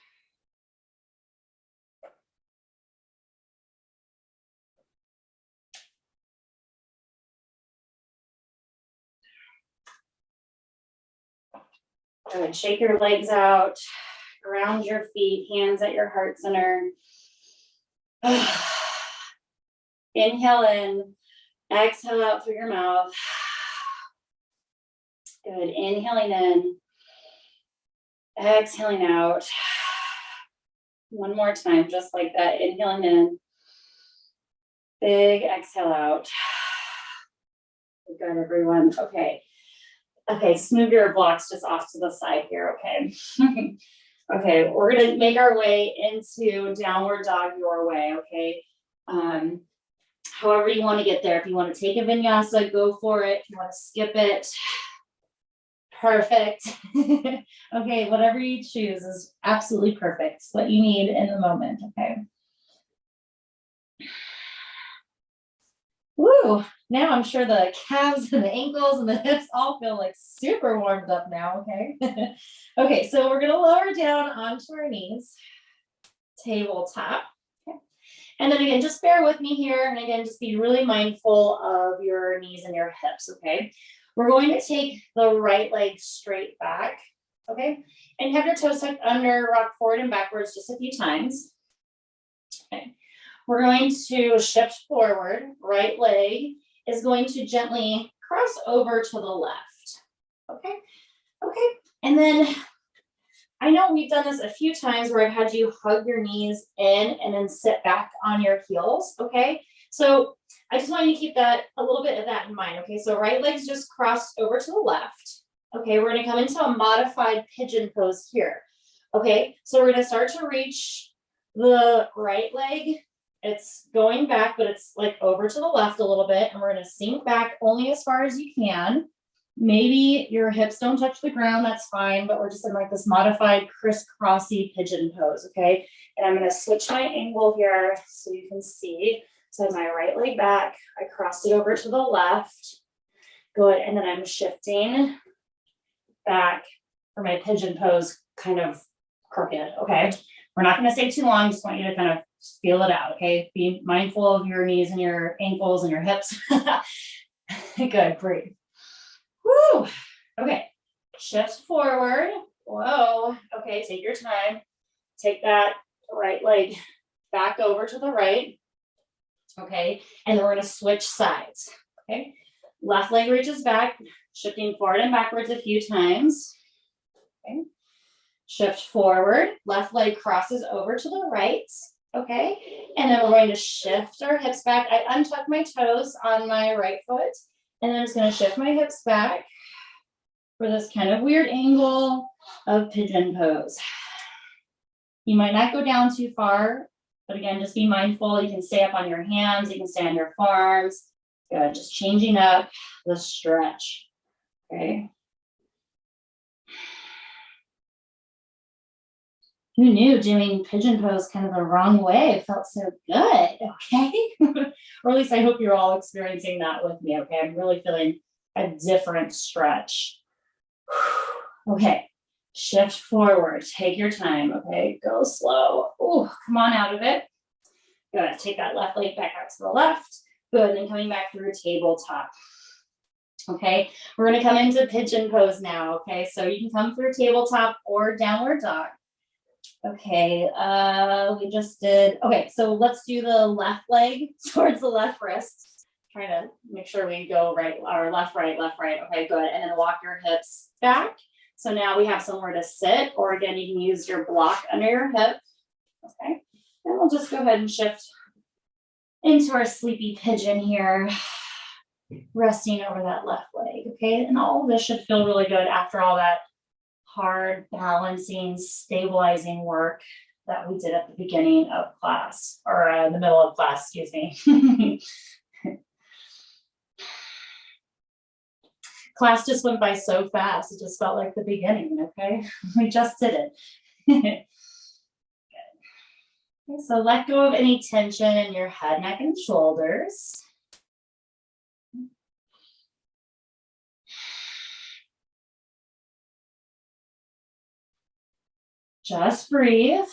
Good, shake your legs out, ground your feet, hands at your heart center. Inhale in, exhale out through your mouth. Good, inhaling in, exhaling out. One more time, just like that, inhaling in, big exhale out. Good, everyone, okay. Okay, smooth your blocks just off to the side here, okay? Okay, we're gonna make our way into downward dog your way, okay? However you wanna get there. If you wanna take a vinyasa, go for it. If you wanna skip it, perfect. Okay, whatever you choose is absolutely perfect. It's what you need in the moment, okay? Woo, now I'm sure the calves and the ankles and the hips all feel like super warmed up now, okay? Okay, so we're gonna lower down onto our knees, tabletop. Okay. And then again, just bear with me here. And again, just be really mindful of your knees and your hips, okay? We're going to take the right leg straight back, okay? And have your toes tucked under, rock forward and backwards just a few times. Okay. We're going to shift forward. Right leg is going to gently cross over to the left. Okay. Okay. And then I know we've done this a few times where I've had you hug your knees in and then sit back on your heels. Okay. So I just want you to keep that a little bit of that in mind. Okay. So right leg's just crossed over to the left. Okay. We're going to come into a modified pigeon pose here. Okay. So we're going to start to reach the right leg. It's going back, but it's like over to the left a little bit. And we're going to sink back only as far as you can. Maybe your hips don't touch the ground. That's fine. But we're just in like this modified crisscrossy pigeon pose. Okay. And I'm going to switch my angle here so you can see. So my right leg back, I crossed it over to the left. Good. And then I'm shifting back for my pigeon pose, kind of crooked. Okay. We're not going to stay too long. Just want you to kind of feel it out. Okay. Be mindful of your knees and your ankles and your hips. Good. Breathe. Woo. Okay. Shift forward. Whoa. Okay. Take your time. Take that right leg back over to the right. Okay. And then we're going to switch sides. Okay. Left leg reaches back, shifting forward and backwards a few times. Okay. Shift forward, left leg crosses over to the right, okay? And then we're going to shift our hips back. I untuck my toes on my right foot, and then I'm just gonna shift my hips back for this kind of weird angle of pigeon pose. You might not go down too far, but again, just be mindful. You can stay up on your hands, you can stay on your forearms. Good, just changing up the stretch, okay? Who knew doing pigeon pose kind of the wrong way? It felt so good, okay? Or at least I hope you're all experiencing that with me, okay? I'm really feeling a different stretch. Okay, shift forward, take your time, okay? Go slow. Oh, come on out of it. Good, take that left leg back out to the left. Good, and then coming back through tabletop. Okay, we're gonna come into pigeon pose now, okay? So you can come through tabletop or downward dog. Okay, we just did, okay, so let's do the left leg towards the left wrist. Trying to make sure we go right, or left, right, okay, good. And then walk your hips back. So now we have somewhere to sit, or again, you can use your block under your hip, okay? And we'll just go ahead and shift into our sleepy pigeon here, resting over that left leg, okay? And all of this should feel really good after all that hard balancing, stabilizing work that we did at the beginning of class, or in the middle of class, excuse me. Class just went by so fast. It just felt like the beginning, okay? We just did it. Okay, so let go of any tension in your head, neck, and shoulders. Just breathe.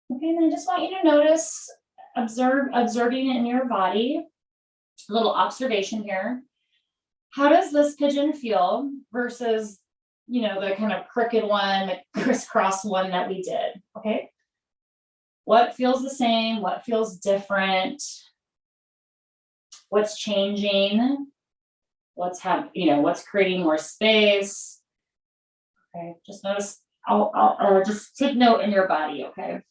Okay, and then I just want you to notice, observing in your body, a little observation here. How does this pigeon feel versus, you know, the kind of crooked one, the crisscross one that we did, okay? What feels the same? What feels different? What's changing? What's creating more space? Okay, just notice, I'll just take note in your body, okay?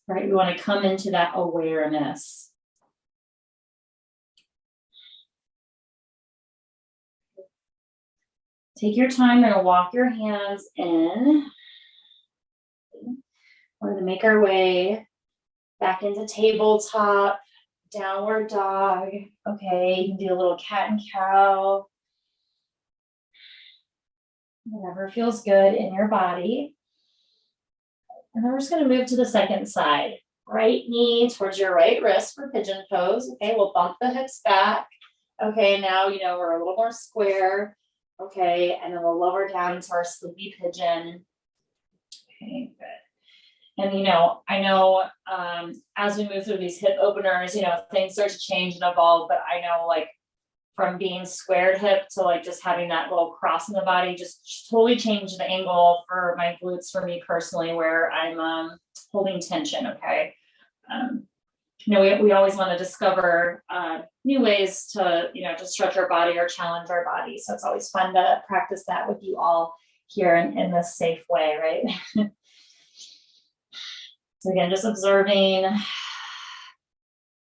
Right, we want to come into that awareness. Take your time, we're gonna walk your hands in. We're gonna make our way back into tabletop, downward dog. Okay, you can do a little cat and cow. Whatever feels good in your body. And then we're just gonna move to the second side. Right knee towards your right wrist for pigeon pose. Okay, we'll bump the hips back. Okay, now, you know, we're a little more square. Okay, and then we'll lower down into our sleepy pigeon. Okay, good. And, you know, I know as we move through these hip openers, you know, things start to change and evolve, but I know, like, from being squared hip to like just having that little cross in the body, just totally changed the angle for my glutes for me personally, where I'm holding tension, okay? You know, we always want to discover new ways to, you know, to stretch our body or challenge our body. So it's always fun to practice that with you all here in this safe way, right? So again, just observing,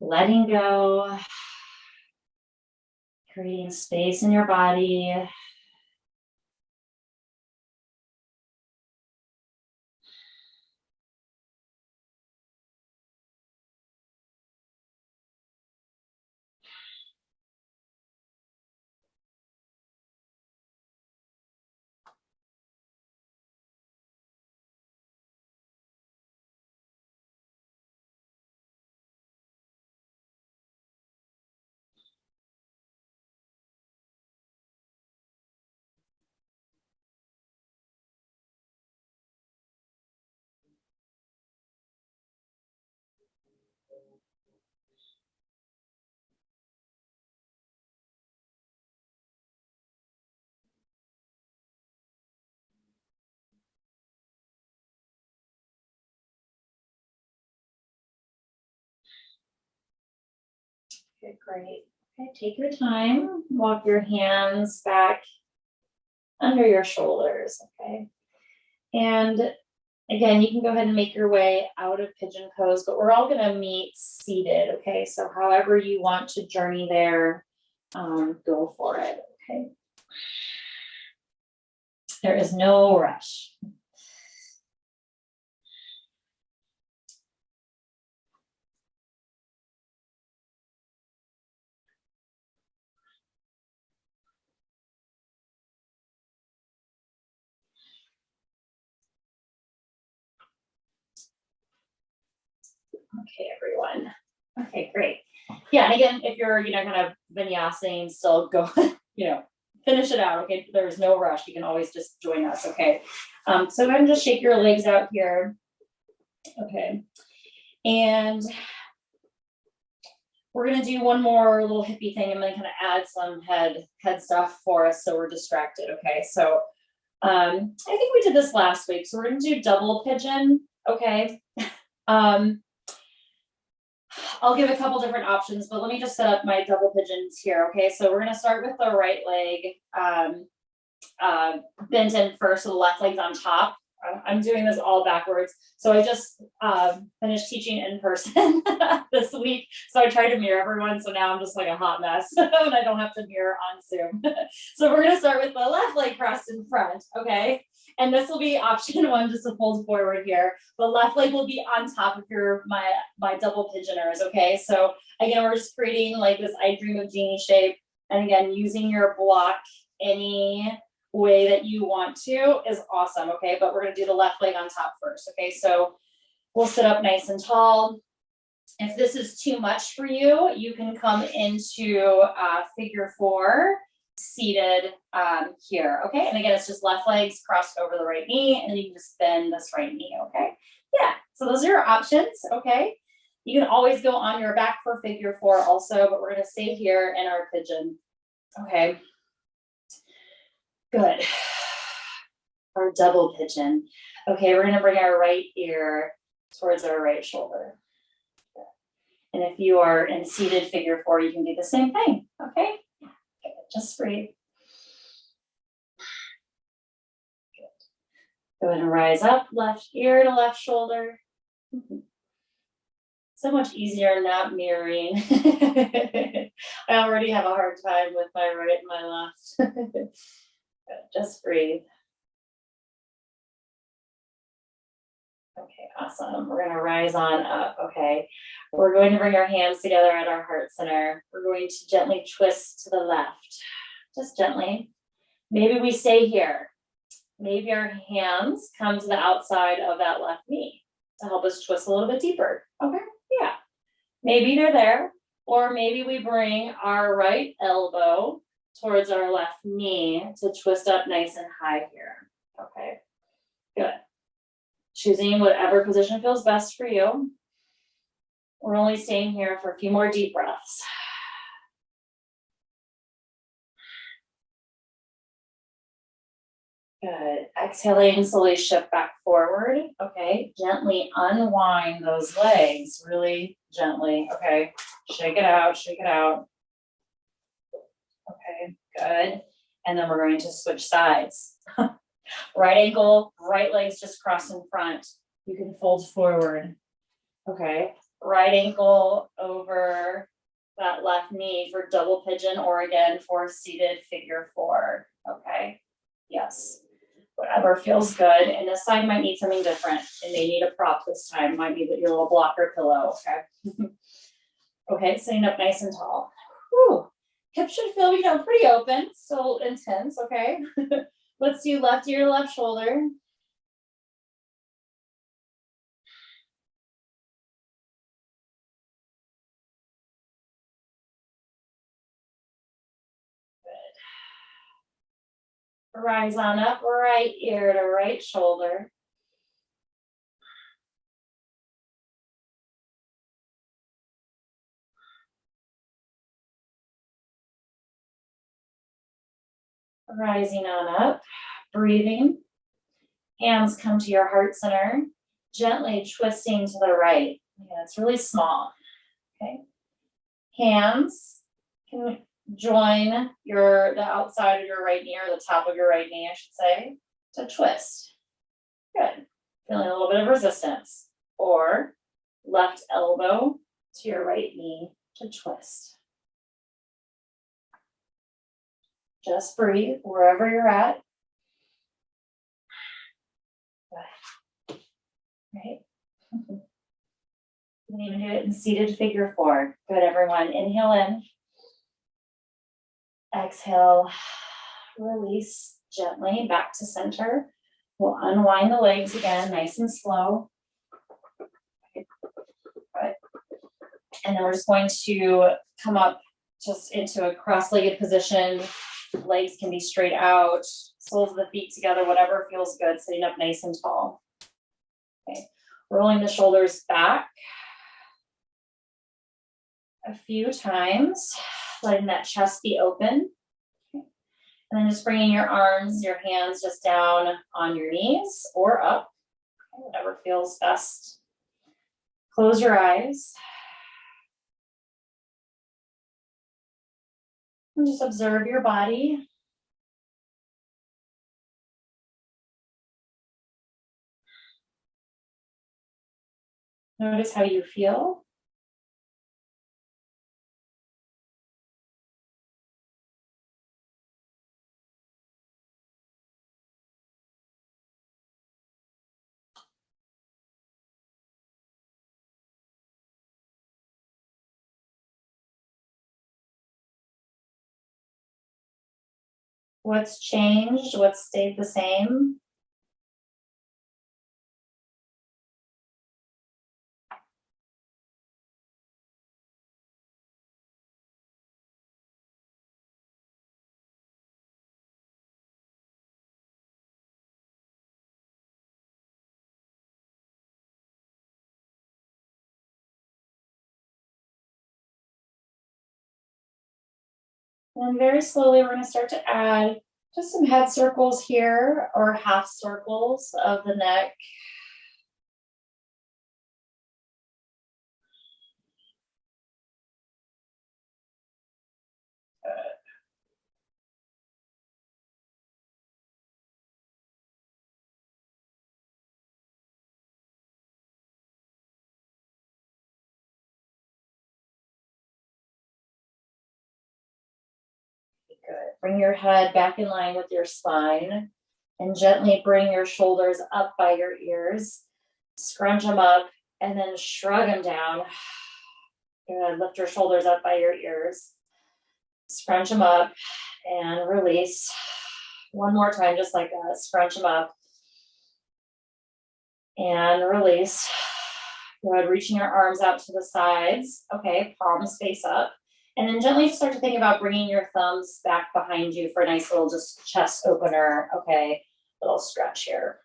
letting go, creating space in your body. Okay, great. Okay, take your time, walk your hands back under your shoulders, okay? And again, you can go ahead and make your way out of pigeon pose, but we're all gonna meet seated, okay? So however you want to journey there, go for it, okay? There is no rush. Okay, everyone. Okay, great. Yeah, and again, if you're, you know, kind of vinyasing, still go, you know, finish it out, okay? There's no rush. You can always just join us, okay? So go ahead and just shake your legs out here. Okay. And We're gonna do one more little hippie thing. I'm gonna kind of add some head stuff for us so we're distracted, okay? So I think we did this last week. So we're gonna do double pigeon, okay? I'll give a couple different options, but let me just set up my double pigeons here, okay? So we're gonna start with the right leg bent in first, so the left leg's on top. I'm doing this all backwards. So I just finished teaching in person this week. So I tried to mirror everyone. So now I'm just like a hot mess and I don't have to mirror on Zoom. So we're gonna start with the left leg crossed in front, okay? And this will be option one, just to fold forward here. The left leg will be on top of my double pigeoners, okay? So again, we're just creating like this I dream of Jeannie shape. And again, using your block any way that you want to is awesome, okay? But we're gonna do the left leg on top first, okay? So we'll sit up nice and tall. If this is too much for you, you can come into figure four, seated here, okay? And again, it's just left legs crossed over the right knee, and then you can just bend this right knee, okay? Yeah, so those are your options, okay? You can always go on your back for figure four also, but we're gonna stay here in our pigeon, okay? Good. Our double pigeon. Okay, we're gonna bring our right ear towards our right shoulder. And if you are in seated figure four, you can do the same thing, okay? Good. Just breathe. Good. Go ahead and rise up, left ear to left shoulder. So much easier not mirroring. I already have a hard time with my right and my left. Good. Just breathe. Okay, awesome. We're gonna rise on up, okay? We're going to bring our hands together at our heart center. We're going to gently twist to the left, just gently. Maybe we stay here. Maybe our hands come to the outside of that left knee to help us twist a little bit deeper, okay? Yeah, maybe they're there, or maybe we bring our right elbow towards our left knee to twist up nice and high here, okay? Good. Choosing whatever position feels best for you. We're only staying here for a few more deep breaths. Good. Exhaling, slowly shift back forward. Okay. Gently unwind those legs, really gently. Okay. Shake it out, shake it out. Okay, good. And then we're going to switch sides. Right ankle, right legs just cross in front. You can fold forward. Okay. Right ankle over that left knee for double pigeon, or again for seated figure four. Okay. Yes. Whatever feels good. And this side might need something different. It may need a prop this time. It might need your little blocker pillow. Okay. Okay, sitting up nice and tall. Whew. Hips should feel, pretty open, still intense. Okay. Let's do left ear, left shoulder. Rise on up, right ear to right shoulder. Rising on up, breathing. Hands come to your heart center, gently twisting to the right. Yeah, it's really small. Okay. Hands can join the outside of your right knee, or the top of your right knee, I should say, to twist. Good. Feeling a little bit of resistance. Or left elbow to your right knee to twist. Just breathe wherever you're at. Right. You can even do it in seated figure four. Good, everyone. Inhale in. Exhale. Release gently back to center. We'll unwind the legs again, nice and slow. Good. And then we're just going to come up just into a cross-legged position. Legs can be straight out, soles of the feet together, whatever feels good, sitting up nice and tall. Okay. Rolling the shoulders back. a few times, letting that chest be open. And then just bringing your arms, your hands just down on your knees or up, whatever feels best. Close your eyes. And just observe your body. Notice how you feel. What's changed? What's stayed the same? And very slowly, we're going to start to add just some head circles here or half circles of the neck. Good. Bring your head back in line with your spine and gently bring your shoulders up by your ears. Scrunch them up and then shrug them down. Good. Lift your shoulders up by your ears. Scrunch them up and release. One more time, just like that. Scrunch them up and release. Good. Reaching your arms out to the sides. Okay, palms face up. And then gently start to think about bringing your thumbs back behind you for a nice little just chest opener. Okay, little stretch here.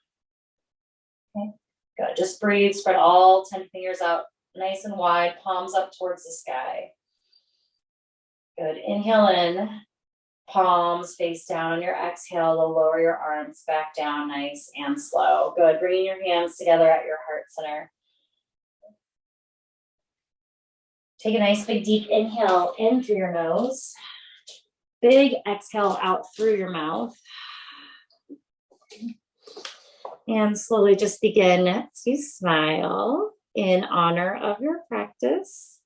Okay, good. Just breathe. Spread all 10 fingers out nice and wide, palms up towards the sky. Good. Inhale in, palms face down. On your exhale, to lower your arms back down nice and slow. Good. Bringing your hands together at your heart center. Take a nice big deep inhale in through your nose. Big exhale out through your mouth. And slowly just begin to smile in honor of your practice.